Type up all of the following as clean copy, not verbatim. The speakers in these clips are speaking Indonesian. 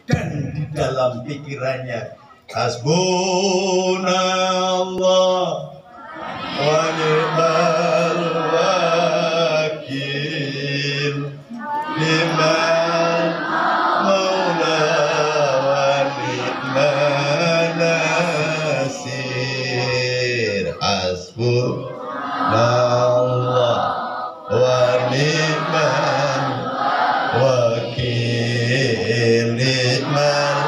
dan di dalam pikirannya hasbunallah wa ni'mal wakil liman maula wa ni'mal nasir. Hasbunallah wa ni'mal wakil liman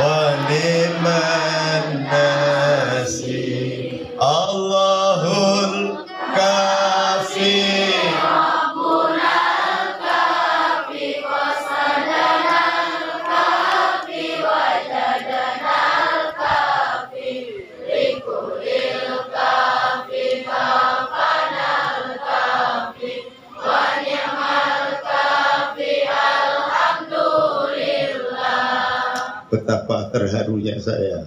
wa ni'man nasir. Allahul kafi Betapa terharunya saya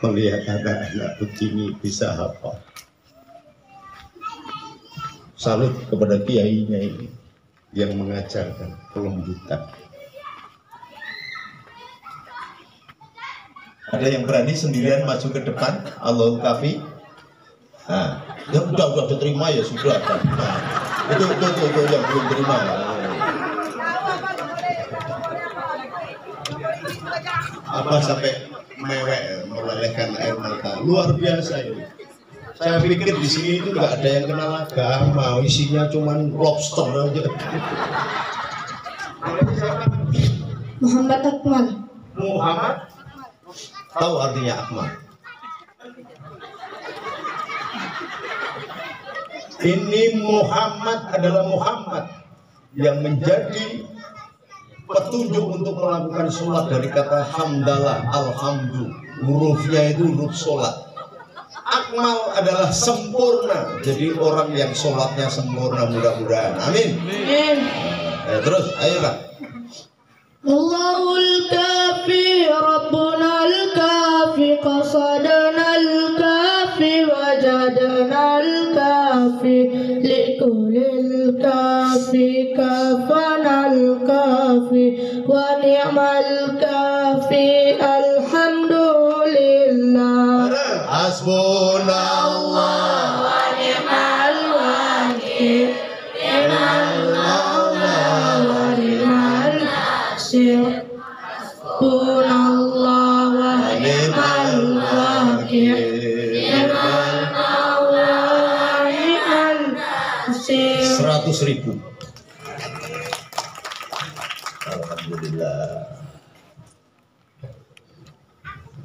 melihat anak-anak begini bisa hafal. Salut kepada kiainya ini yang mengajarkan kelembutan. Ada yang berani sendirian maju ke depan? Allahul kafi. Nah, ya udah diterima ya sudah kan. Nah, itu yang belum terima. Apa sampai mewek melelehkan air mata, luar biasa ini. Saya pikir di sini itu nggak ada yang kenal agama, isinya cuman lobster aja. Muhammad Akmal. Muhammad, tahu artinya Akmal? Ini Muhammad adalah Muhammad yang menjadi petunjuk untuk melakukan sholat dari kata hamdalah, alhamdulillah. Hurufnya itu huruf sholat. Akmal adalah sempurna. Jadi orang yang sholatnya sempurna, mudah-mudahan. Amin. Terus, ayo Pak. Allahul kafi, Rabbunal kafi, qasadanal kafi, wajadanal kafi, likulil kafi, kafanal kafi, wa ni'mal kafi, alhamdulillah. Hasbunallah Wa ni'mal wakil, ni'mal maula wa ni'mal nasir. Hasbunallah wa ni'mal wakil, ni'mal maula wa ni'mal nasir. 100.000. Alhamdulillah.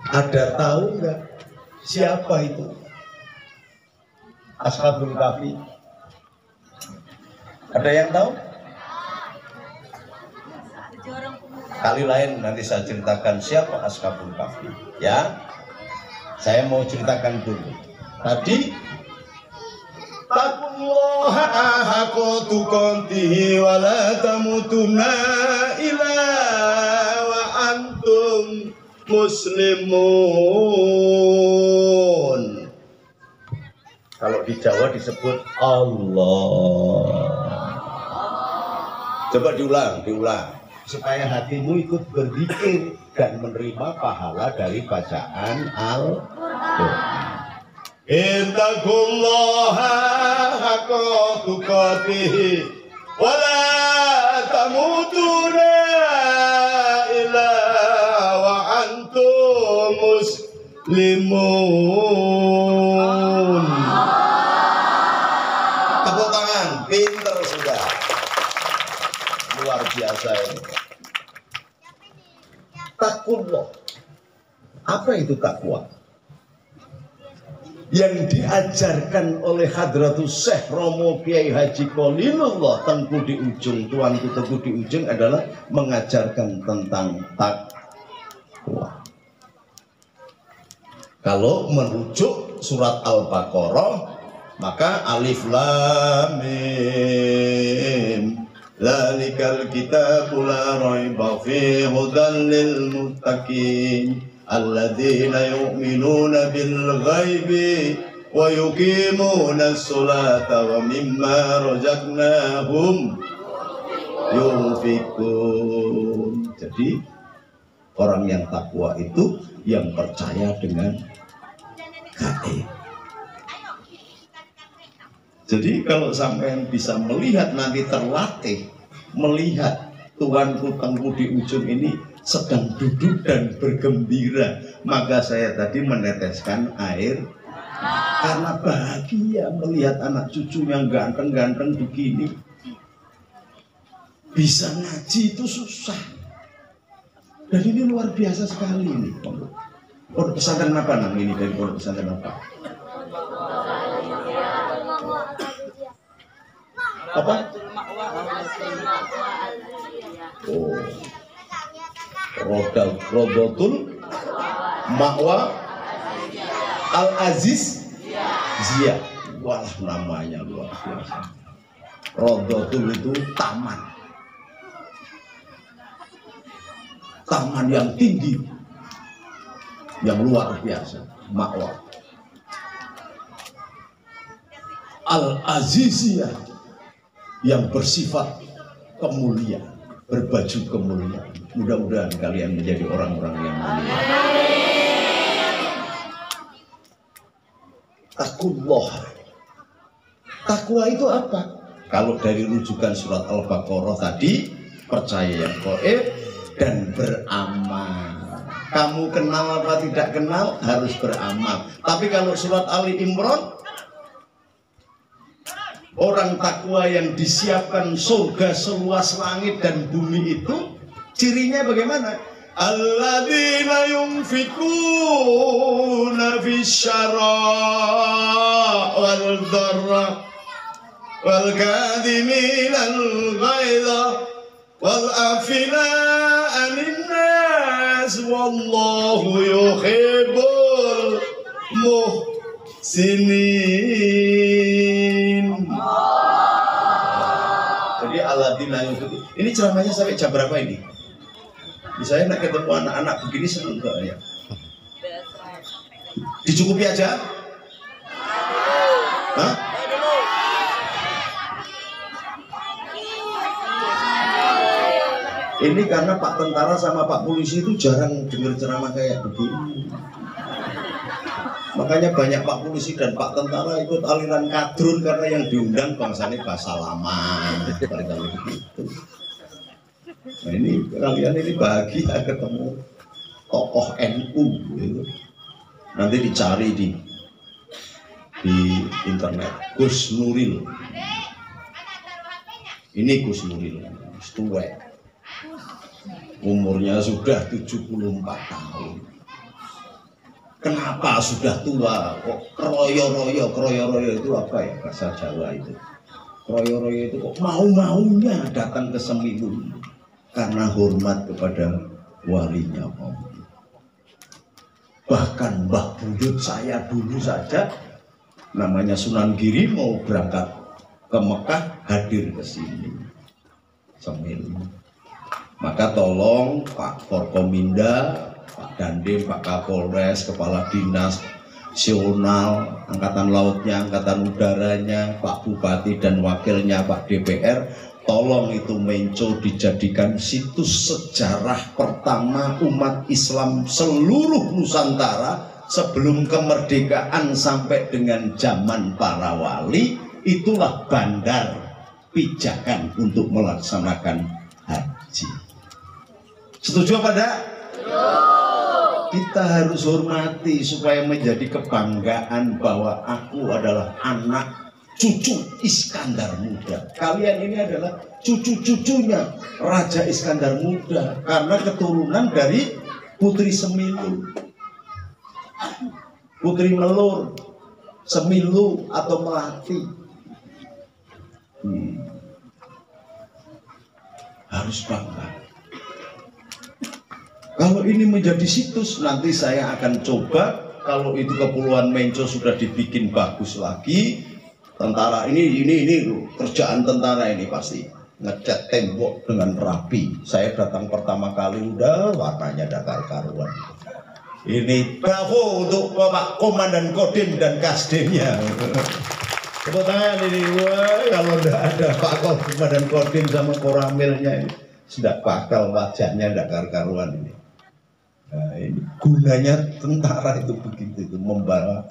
Ada tahu nggak siapa itu Ashabul Kahfi? Ada yang tahu? Kali lain nanti saya ceritakan siapa Ashabul Kahfi. Ya, saya mau ceritakan dulu. Tadi taqullaha haqqa tuqatih wa la tamutunna illa wa antum muslimun. Kalau di Jawa disebut Allah. Coba diulang supaya hatimu ikut berzikir dan menerima pahala dari bacaan Al-Qur'an. Ittaqullaha haqqa tuqatih wa la tamutunna illa wa antum muslimun. Tepuk tangan, pinter sudah. Luar biasa ini. Taqullah. Apa itu takwa? Yang diajarkan oleh Hadratus Syekh Romo Kiai Haji Kholilullah Tengku di Ujung, Tuanku Tengku di Ujung adalah mengajarkan tentang takwa. Kalau merujuk surat Al-Baqarah, maka alif lam mim dzalikal kitabu la raiba fihi hudan lil muttaqin alladzina yu'minuna bil ghaibi wa yuqimuna as-salata wa mimma razaqnahum yunfiqun. Jadi orang yang takwa itu yang percaya dengan gaib. Jadi kalau sampean bisa melihat nanti terlatih melihat tuanku tengku di ujung ini sedang duduk dan bergembira, maka saya tadi meneteskan air karena bahagia melihat anak cucu yang ganteng-ganteng begini. Bisa ngaji itu susah. Dan ini luar biasa sekali ini. Pondok pesantren apa nang ini dari pondok pesantren apa? Apa? Oh, Rodotul Ma'wa Al-Aziz Zia. Wah, namanya luar biasa. Rodotul itu taman. Taman yang tinggi, yang luar biasa. Ma'wa Al-Aziziyah, yang bersifat kemuliaan, berbaju kemuliaan. Mudah-mudahan kalian menjadi orang-orang yang mulia. Takullah. Takwa itu apa? Kalau dari rujukan surat Al-Baqarah tadi, percaya yang gaib dan beramal. Kamu kenal apa tidak kenal harus beramal. Tapi kalau surat Ali Imran, orang takwa yang disiapkan surga seluas langit dan bumi itu cirinya bagaimana? Alladzina yunfikuna fisyara wal dharra wal kadhimina al ghaidha wal afina anin nas wallahu yuhibbul muhsinin. Jadi alladzina yunfikuna. Ini ceramahnya sampai jam berapa ini? Saya nak ketemu anak-anak begini seneng gak ya? Dicukupi aja? Hah? Ini karena Pak Tentara sama Pak Polisi itu jarang dengar ceramah kayak begini. Makanya banyak Pak Polisi dan Pak Tentara ikut aliran kadrun karena yang diundang bangsanya bahasa lama. Kali-kali begitu. Nah ini kalian ini bahagia ketemu tokoh NU gitu. Nanti dicari di internet Gus Nuril. Ini Gus Nuril, tuwek. Umurnya sudah 74 tahun. Kenapa sudah tua? Kok kroyo-royo? Kroyo-royo itu apa ya bahasa Jawa itu? Kroyo-royo itu kok mau-maunya datang ke Semilu. Karena hormat kepada walinya Allah. Bahkan Mbah Buyut saya dulu saja namanya Sunan Giri mau berangkat ke Mekah hadir ke sini Semilu. Maka tolong Pak Forkominda, Pak Dandim, Pak Kapolres, Kepala Dinas Nasional, Angkatan Lautnya, Angkatan Udaranya, Pak Bupati dan Wakilnya, Pak DPR, tolong itu Menco dijadikan situs sejarah pertama umat Islam seluruh Nusantara sebelum kemerdekaan sampai dengan zaman para wali. Itulah bandar pijakan untuk melaksanakan haji. Setuju apa enggak? Kita harus hormati supaya menjadi kebanggaan bahwa aku adalah anak cucu Iskandar Muda. Kalian ini adalah cucu-cucunya Raja Iskandar Muda karena keturunan dari Putri Semilu, Putri Melur, Semilu atau Melati. Harus bangga. Kalau ini menjadi situs, nanti saya akan coba kalau itu Kepulauan Menco sudah dibikin bagus lagi. Tentara ini kerjaan tentara ini pasti ngecat tembok dengan rapi. Saya datang pertama kali udah warnanya dakar karuan. Ini bravo untuk Bapak Komandan Kodim dan Kasdimnya. Tepuk tangan ini. Wah, kalau tidak ada Pak Komandan Kodim sama Koramilnya ini Sudah bakal wajahnya tidak karu-karuan ini. Nah, ini gunanya tentara itu begitu, itu membawa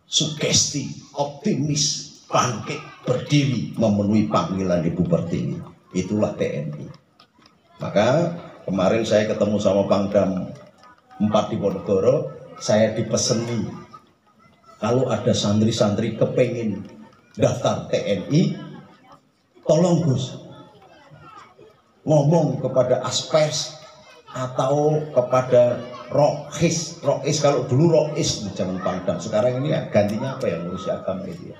sugesti, optimis, bangkit, berdiri, memenuhi panggilan Ibu Pertiwi. Itulah TNI. Maka kemarin saya ketemu sama Pangdam 4 di Ponorogo, saya dipeseni kalau ada santri-santri kepengin daftar TNI, tolong Gus ngomong kepada Aspers atau kepada Rois. Kalau dulu Rois di zaman Pangdam, sekarang ini ya gantinya apa ya, ngurusi agama itu ya.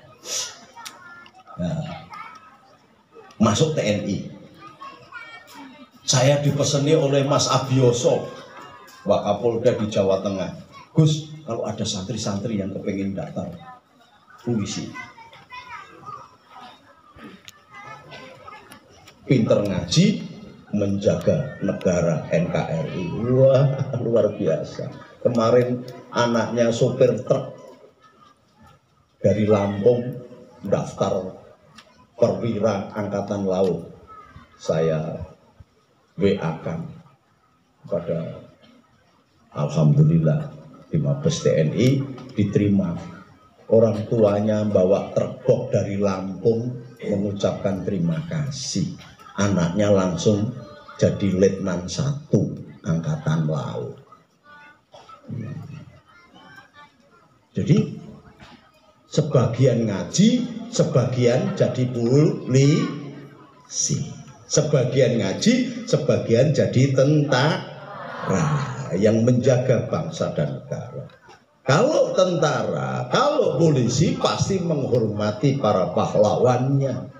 Nah, masuk TNI. Saya dipeseni oleh Mas Abioso, Wakapolda di Jawa Tengah. Gus, kalau ada santri-santri yang kepengen daftar polisi, pinter ngaji, menjaga negara NKRI. Wah, luar biasa. Kemarin anaknya sopir truk dari Lampung daftar perwira angkatan laut. Saya WA-kan pada, alhamdulillah, di Mabes TNI diterima. Orang tuanya bawa truk dari Lampung mengucapkan terima kasih. Anaknya langsung jadi Letnan 1 Angkatan Laut. Jadi sebagian ngaji, sebagian jadi polisi. Sebagian ngaji, sebagian jadi tentara yang menjaga bangsa dan negara. Kalau tentara, kalau polisi pasti menghormati para pahlawannya.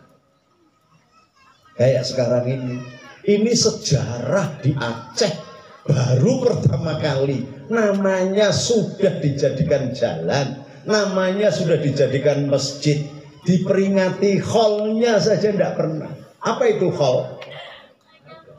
Kayak sekarang ini sejarah di Aceh baru pertama kali namanya sudah dijadikan jalan, namanya sudah dijadikan masjid, diperingati hallnya saja tidak pernah. Apa itu hall?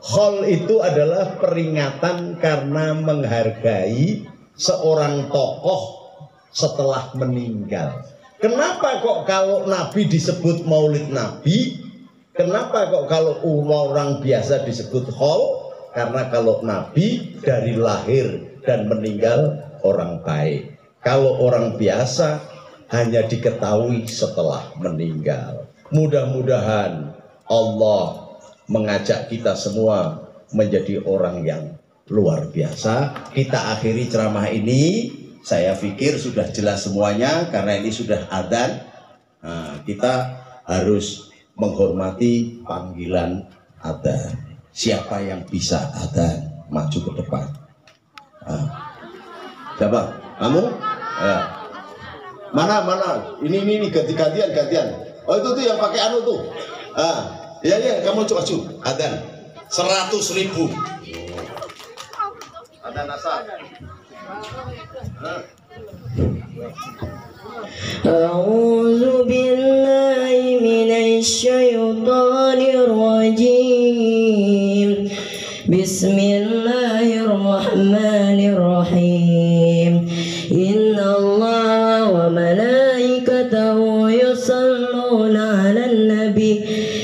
Hall itu adalah peringatan karena menghargai seorang tokoh setelah meninggal. Kenapa kok kalau Nabi disebut Maulid Nabi? Kenapa kok kalau orang biasa disebut hall? Karena kalau Nabi dari lahir dan meninggal orang baik. Kalau orang biasa hanya diketahui setelah meninggal. Mudah-mudahan Allah mengajak kita semua menjadi orang yang luar biasa. Kita akhiri ceramah ini. Saya pikir sudah jelas semuanya karena ini sudah adzan. Nah, kita harus menghormati panggilan adzan. Siapa yang bisa adzan maju ke depan? Siapa? Kamu? Ya. Mana? Ini gantian. Oh itu tuh yang pakai anu tuh. Ya, kamu coba adzan 100.000. Adzan asal. أعوذ بالله من الشيطان الرجيم بسم الله الرحمن الرحيم إن الله وملائكته يصلون على النبي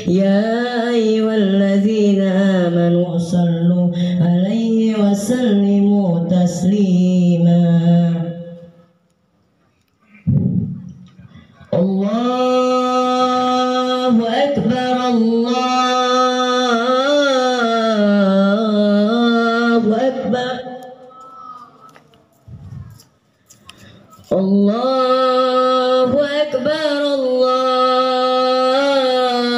يا أيها الذين آمنوا صلوا عليه وسلموا تسليما الله أكبر الله أكبر الله أكبر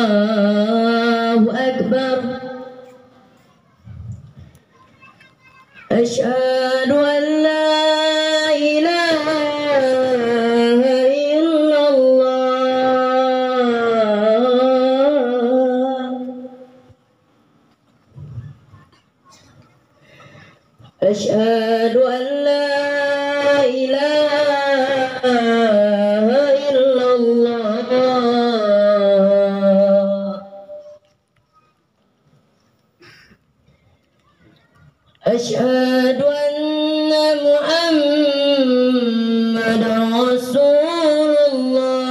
الله أكبر أشهد أن لا إله إلا الله أشهد أن لا إله إلا الله أشهد أن محمدا رسول الله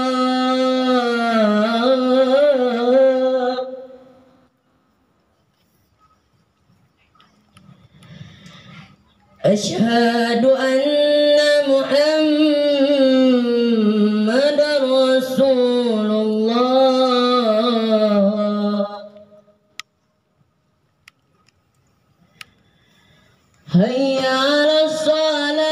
أشهد أن محمد رسول الله هيا على الصلاة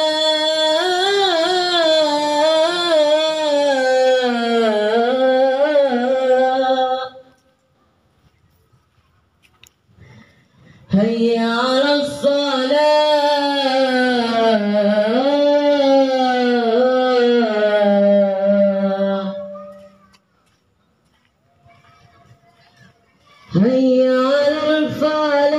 هيا على الصلاة هيا على الفلاح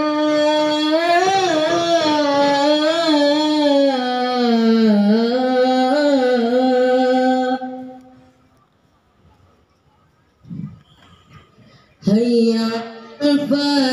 هيا على الفلاح